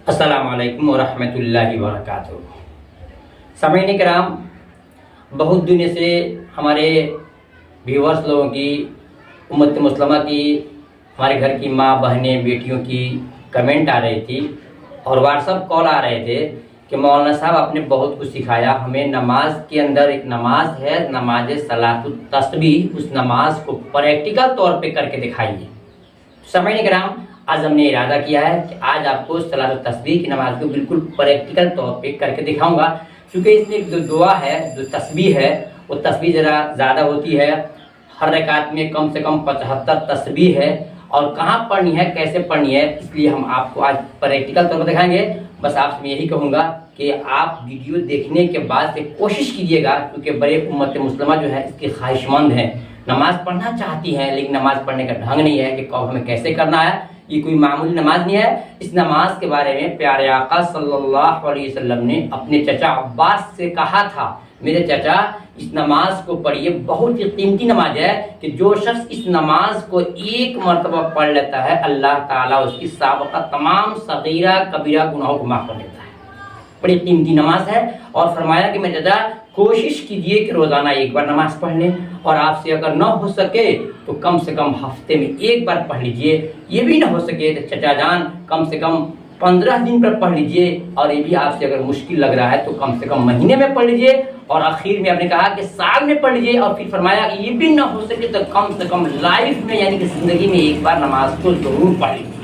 السلام علیکم ورحمۃ اللہ وبرکاتہ۔ سامعین کرام، بہت دنوں سے ہمارے ویورز لوگوں کی، امت مسلمہ کی، ہمارے گھر کی ماں بہنیں بیٹیوں کی کمنٹ آ رہی تھی اور واٹس ایپ کال آ رہے تھے کہ مولانا صاحب آپ نے بہت کچھ سکھایا ہمیں۔ نماز کے اندر ایک نماز ہے، نماز صلاۃ التسبیح، اس نماز کو پریکٹیکل طور پہ کر کے دکھائیے۔ سامعین کرام، آج ہم نے ارادہ کیا ہے کہ آج آپ کو صلاۃ التسبیح کی نماز کو بالکل پریکٹیکل طور پہ کر کے دکھاؤں گا، کیونکہ اس میں جو دعا ہے، جو تسبیح ہے، وہ تسبیح ذرا زیادہ ہوتی ہے۔ ہر رکعت میں کم سے کم 75 تسبیح ہے، اور کہاں پڑھنی ہے، کیسے پڑھنی ہے، اس لیے ہم آپ کو آج پریکٹیکل طور پر دکھائیں گے۔ بس آپ سے میں یہی کہوں گا کہ آپ ویڈیو دیکھنے کے بعد سے کوشش کیجیے گا، کیونکہ بڑے امت مسلمہ جو ہے اس کی خواہش مند ہے، نماز پڑھنا چاہتی ہے، لیکن نماز پڑھنے کا ڈھنگ نہیں ہے کہ کب ہمیں کیسے کرنا ہے۔ یہ کوئی معمولی نماز نہیں ہے۔ اس نماز کے بارے میں پیارے آقا صلی اللہ علیہ وسلم نے اپنے چچا عباس سے کہا تھا، میرے چچا اس نماز کو پڑھیے، بہت ہی قیمتی نماز ہے کہ جو شخص اس نماز کو ایک مرتبہ پڑھ لیتا ہے، اللہ تعالیٰ اس کی سابقہ تمام صغیرہ کبیرہ گناہوں کو معاف کر دیتا ہے۔ بڑی قیمتی نماز ہے، اور فرمایا کہ میں چچا کوشش کیجئے کہ روزانہ ایک بار نماز پڑھ لیں، اور آپ سے اگر نہ ہو سکے تو کم سے کم ہفتے میں ایک بار پڑھ لیجئے۔ یہ بھی نہ ہو سکے تو چچا جان کم سے کم 15 دن پر پڑھ لیجئے، اور یہ بھی آپ سے اگر مشکل لگ رہا ہے تو کم سے کم مہینے میں پڑھ لیجئے، اور آخر میں آپ نے کہا کہ سال میں پڑھ لیجئے، اور پھر فرمایا کہ یہ بھی نہ ہو سکے تو کم سے کم لائف میں یعنی کہ زندگی میں ایک بار نماز کو ضرور پڑھ لیجئے۔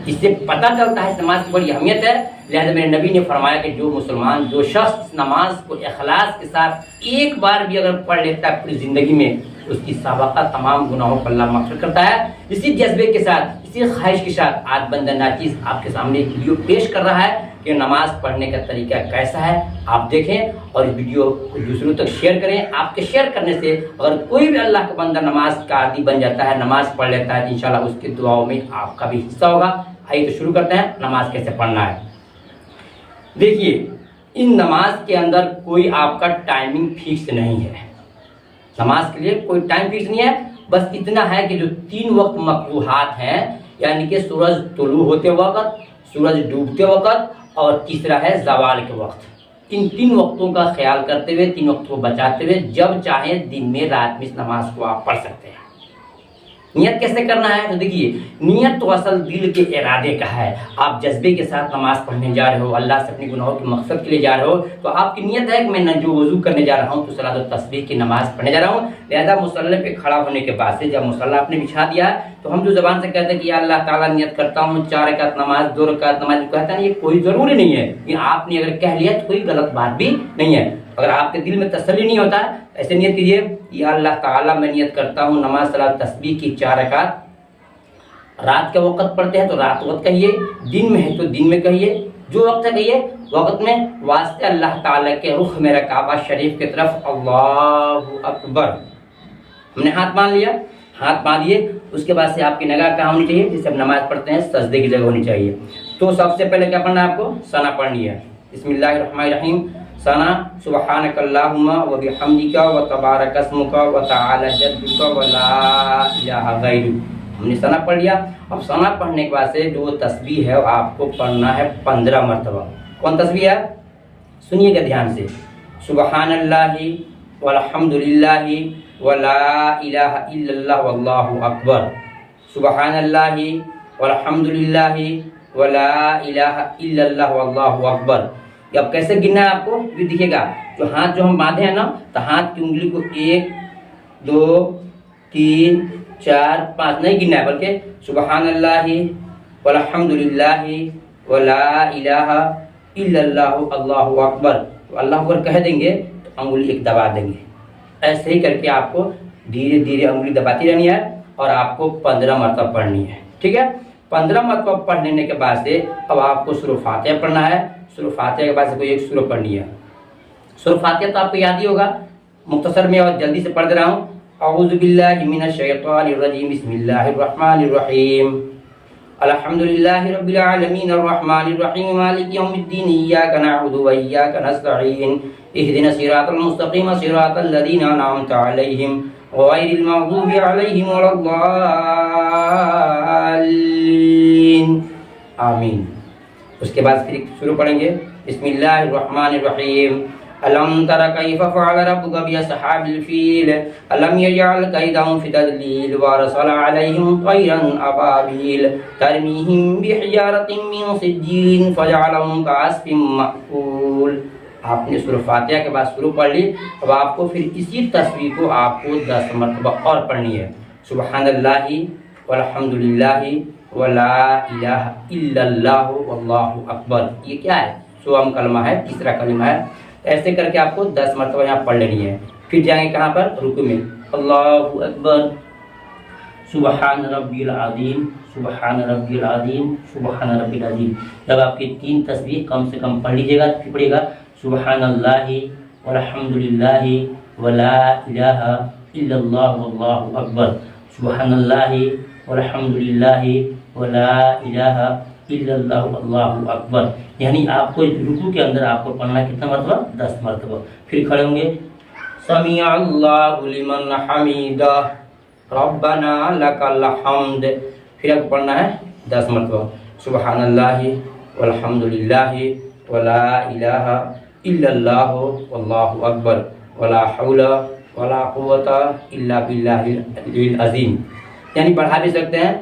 اس سے پتہ چلتا ہے اس نماز کی بڑی اہمیت ہے۔ لہذا میرے نبی نے فرمایا کہ جو مسلمان، جو شخص اس نماز کو اخلاص کے ساتھ ایک بار بھی اگر پڑھ لیتا ہے پوری زندگی میں، اس کی سابقہ تمام گناہوں کو اللہ مغفرت کرتا ہے۔ اسی جذبے کے ساتھ، اسی خواہش کے ساتھ آج بندہ ناچیز آپ کے سامنے ایک ویڈیو پیش کر رہا ہے کہ نماز پڑھنے کا طریقہ کیسا ہے۔ آپ دیکھیں اور اس ویڈیو کو دوسروں تک شیئر کریں۔ آپ کے شیئر کرنے سے اگر کوئی بھی اللہ کا بندہ نماز کا عادی بن جاتا ہے، نماز پڑھ لیتا ہے، تو انشاءاللہ اس کی دعاؤں میں آپ کا بھی حصہ ہوگا۔ آئیے تو شروع کرتے ہیں نماز کیسے پڑھنا ہے۔ دیکھیے، ان نماز کے اندر کوئی آپ کا ٹائمنگ فکس نہیں ہے۔ نماز کے لیے کوئی ٹائم فکس نہیں ہے، بس اتنا ہے کہ جو 3 وقت مکروہات ہیں، یعنی کہ سورج طلوع ہوتے وقت، سورج ڈوبتے وقت، اور تیسرا ہے زوال کے وقت۔ ان 3 وقتوں کا خیال کرتے ہوئے، 3 وقتوں کو بچاتے ہوئے جب چاہیں دن میں، رات میں اس نماز کو آپ پڑھ سکتے ہیں۔ نیت کیسے کرنا ہے؟ تو دیکھیے، نیت تو اصل دل کے ارادے کا ہے۔ آپ جذبے کے ساتھ نماز پڑھنے جا رہے ہو، اللہ سے اپنے گناہوں کی مغفرت کے لیے جا رہے ہو، تو آپ کی نیت ہے کہ میں جو وضو کرنے جا رہا ہوں تو صلاۃ التسبیح کی نماز پڑھنے جا رہا ہوں۔ لہذا مصلی پہ کھڑا ہونے کے بعد سے جب مصلی آپ نے بچھا دیا تو ہم جو زبان سے کہتے ہیں کہ یا اللہ تعالیٰ نیت کرتا ہوں 4 رکعت نماز، 2 رکعت نماز، کہتا ہے یہ کوئی ضروری نہیں ہے، یہ آپ نے اگر کہہ لیا تو کوئی غلط بات بھی نہیں ہے۔ اگر آپ کے دل میں تسلی نہیں ہوتا ہے، ایسے نیت کیجیے، یا اللہ تعالیٰ میں نیت کرتا ہوں نماز صلاۃ التسبیح کی 4 رکعت، رات کے وقت پڑھتے ہیں تو رات وقت کہیے، دن میں ہے تو دن میں کہیے، جو وقت ہے کہیے، وقت میں واسطے اللہ تعالیٰ کے رخ میرا کعبہ شریف کی طرف اللہ اکبر۔ ہم نے ہاتھ باندھ لیا، ہاتھ باندھیے، اس کے بعد سے آپ کی نگاہ کہاں ہونی چاہیے؟ جیسے ہم نماز پڑھتے ہیں سجدے کی جگہ ہونی چاہیے۔ تو سب سے پہلے کیا پڑھنا ہے آپ کو؟ ثنا پڑھنی ہے۔ بسم اللہ الرحمن الرحیم۔ ثنا سبحانک اللہم و بحمدک و تبارک اسمک و تعالی جدک و لا الہ غیرک۔ ہم نے ثنا پڑھ لیا۔ اب ثنا پڑھنے کے بعد سے جو تسبیح ہے وہ آپ کو پڑھنا ہے 15 مرتبہ۔ کون تسبیح ہے؟ سنیے گا دھیان سے۔ سبحان اللہ والحمد للہ ولا الہ الا اللہ واللہ اکبر۔ سبحان اللہ والحمد للہ ولا الہ الا اللہ واللہ اکبر۔ یہ اب کیسے گننا ہے آپ کو؟ یہ دیکھیے گا، جو ہاتھ جو ہم باندھے ہیں نا، تو ہاتھ کی انگلی کو 1 2 3 4 5 نہیں گننا ہے، بلکہ سبحان اللہ والحمد للہ ولا الہ الا اللہ اللہ اکبر، تو اللہ اکبر کہہ دیں گے تو انگلی 1 دبا دیں گے۔ ایسے ہی کر کے آپ کو دھیرے دھیرے انگلی دباتی رہنی ہے، اور آپ کو 15 مرتبہ پڑھنی ہے، ٹھیک ہے؟ 15 مرتبہ پڑھ لینے کے بعد سے اب آپ کو سورہ فاتحہ پڑھنا ہے۔ سورہ فاتحہ کے بعد سے کوئی ایک سورہ پڑھنی ہے۔ سورہ فاتحہ تو آپ کو یاد ہی ہوگا، مختصر میں اور جلدی سے پڑھ دے رہا ہوں۔ اعوذ باللہ من الشیطان الرجیم، بسم اللہ الرحمن الرحیم، الحمد للہ رب العالمین الرحمن الرحیم مالک یوم الدین، ایاک نعبد و ایاک نستعین، اہدنا الصراط المستقیم صراط الذین انعمت علیہم غیر المغضوب علیہم ولا الضالین، آمین۔ اس کے بعد پھر شروع پڑھیں گے بسم اللہ الرحمن الرحیم الم تر کیف فعل ربک باصحاب الفیل الم یجعل کیدہم فی تضلیل وارسل علیہم طیرا ابابیل ترمیہم بحجارۃ من سجیل فجعلہم کعصف مأکول۔ آپ نے سورہ فاتحہ کے بعد شروع پڑھ لی۔ اب آپ کو پھر اسی تصویر کو آپ کو 10 مرتبہ اور پڑھنی ہے۔ سبحان اللہ والحمد للہ ولا الہ الا اللہ واللہ اکبر، یہ کیا ہے؟ 100واں کلمہ ہے، تیسرا کلمہ ہے۔ ایسے کر کے آپ کو 10 مرتبہ یہاں پڑھ لینی ہے۔ پھر جائیں گے کہاں پر؟ رکوع میں، اللہ اکبر سبحان ربی العظیم سبحان ربی العظیم سبحان ربی العظیم۔ جب آپ کی 3 تسبیح کم سے کم پڑھ لیجیے گا، پھر پڑھیے گا سبحان اللہ والحمد للہ ولا الہ الا اللہ واللہ اکبر، سبحان اللہ والحمد للہ ولا الہ الا اللہ واللہ اکبر۔ یعنی آپ کو رکوع کے اندر آپ کو پڑھنا کتنا مرتبہ؟ 10 مرتبہ۔ پھر کھڑے ہوں گے سمیع اللہ لمن حمیدہ ربنا لک الحمد، پھر آپ کو پڑھنا ہے 10 مرتبہ سبحان اللہ والحمد للہ ولا الہ الا اللہ واللہ اکبر ولا حول ولا قوت الا باللہ العلی العظیم۔ یعنی بڑھا بھی سکتے ہیں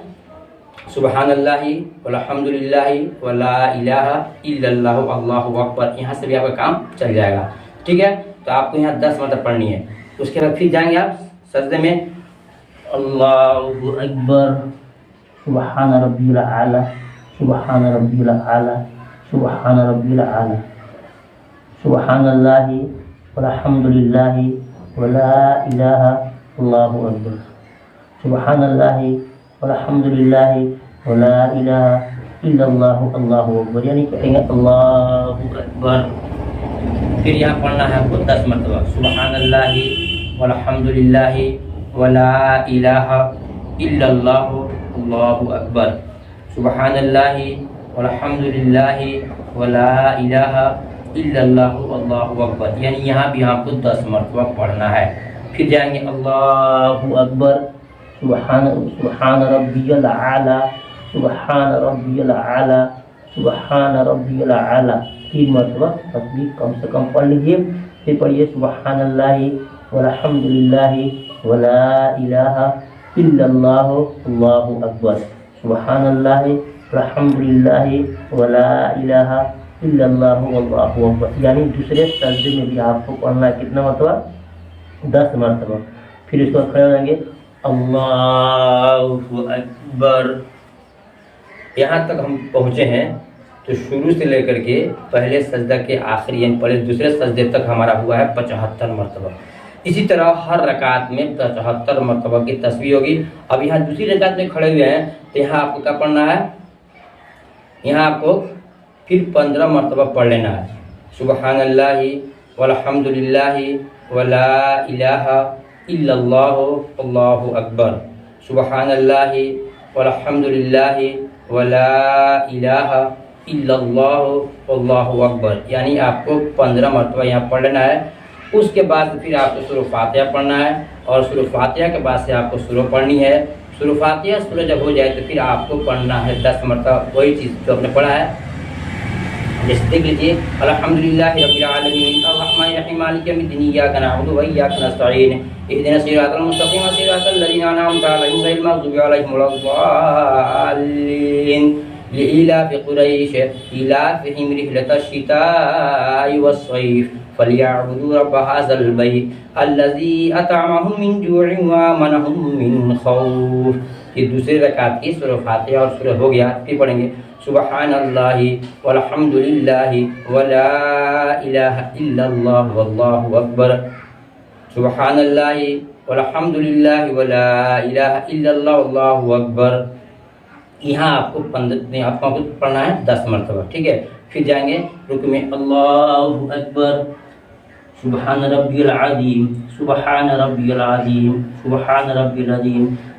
سبحان اللہ والحمد للہ ولا الہ الا اللہ واللہ اکبر، یہاں سے بھی آپ کا کام چل جائے گا، ٹھیک ہے؟ تو آپ کو یہاں 10 مرتبہ پڑھنی ہے۔ اس کے بعد پھر جائیں گے آپ سجدے میں، اللہ اکبر سبحان ربی الاعلی سبحان ربی الاعلی سبحان ربی الاعلی سبحان اللہ والحمد للہ ولا الہ اللہ اکبر سبحان اللہ والحمد للہ ولا الہ الا اللہ اللہ اکبر، یعنی کہیں گے اللہ اکبر۔ پھر یہاں پڑھنا ہے آپ کو 10 مرتبہ سبحان اللہ والحمد للہ ولا الہ الا اللہ اللہ اکبر سبحان اللہ والحمد للہ ولا الہ الا اللہ واللہ اکبر، یعنی یہاں بھی آپ کو 10 مرتبہ پڑھنا ہے۔ پھر جائیں گے اللہ اکبر سبحان ربی الاعلی سبحان ربی الاعلی سبحان ربی الاعلی، 3 مرتبہ تسبیح کم سے کم پڑھ لیجیے۔ پھر پڑھیے سبحان اللہ والحمد للہ ولا الہ الا اللہ اللہ اکبر سبحان اللہ والحمد للہ ولا الہ الا اللہ واللہ اکبر، یعنی دوسرے سجدے میں بھی آپ کو پڑھنا ہے کتنا مرتبہ؟ 10 مرتبہ۔ پھر اس کو کھڑے ہو جائیں گے اللہ اکبر۔ یہاں تک ہم پہنچے ہیں تو شروع سے لے کر کے پہلے سجدہ کے آخری یعنی پہلے دوسرے سجدے تک ہمارا ہوا ہے 75 مرتبہ۔ اسی طرح ہر رکعت میں 75 مرتبہ کی تسبیح ہوگی۔ اب یہاں دوسری رکعت میں کھڑے ہوئے ہیں تو یہاں آپ کو کیا پڑھنا ہے؟ یہاں آپ کو پھر 15 مرتبہ پڑھ لینا ہے سبحان اللہ والحمد للہ ولا الہ الا اللہ اللہ اکبر سبحان اللہ والحمد للہ ولا الہ الا اللہ اللہ اکبر، یعنی آپ کو 15 مرتبہ یہاں پڑھ لینا ہے۔ اس کے بعد پھر آپ کو سورہ فاتحہ پڑھنا ہے، اور سورہ فاتحہ کے بعد سے آپ کو سورہ پڑھنی ہے۔ سورہ فاتحہ سورہ جب ہو جائے تو پھر آپ کو پڑھنا ہے 10 مرتبہ وہی چیز جو آپ نے پڑھا ہے۔ جیسے دیکھ لیجیے الحمدللہ رب العالمین الرحمن الرحیم مالک یوم الدین ایاک نعبد و ایاک نستعین اهدنا الصراط المستقیم صراط الذین انعمت علیہم غیر المغضوب علیہم ولا الضالین لإلاف قریش إلافهم رحلة الشتاء والصيف فليعبدوا رب هذا البيت الذي أطعمهم من جوع وآمنهم من خوف۔ یہ دوسرے رکعت کی سورہ فاتحہ اور سورہ ہو گیا۔ پھر پڑھیں گے سبحان اللہ والحمد للہ ولا الہ الا اللہ واللہ اکبر سبحان اللہ والحمد للہ ولا الہ الا اللہ واللہ اکبر۔ یہاں آپ کو پڑھنا ہے 10 مرتبہ، ٹھیک ہے؟ پھر جائیں گے رکوع میں اللہ اکبر سبحان ربی العظیم سبحان ربی العظیم سبحان ربی العظیم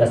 10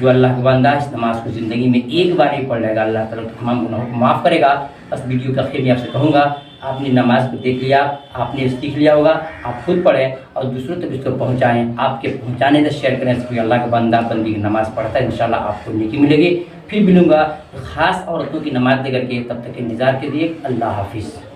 جو اللہ کا بندہ اس نماز کو زندگی میں ایک بار ہی پڑھ لے گا، اللہ تعالیٰ تمام گناہوں کو معاف کرے گا۔ بس ویڈیو کا خیر میں آپ سے کہوں گا، آپ نے نماز کو دیکھ لیا، آپ نے سیکھ لیا ہوگا، آپ خود پڑھیں اور دوسروں تک اس کو پہنچائیں، آپ کے پہنچانے سے شیئر کریں، کیونکہ اللہ کا بندہ بندی کی نماز پڑھتا ہے، انشاءاللہ آپ کو نیکی ملے گی۔ پھر ملوں گا خاص عورتوں کی نماز دے کر کے، تب تک انتظار کیجیے۔ اللہ حافظ۔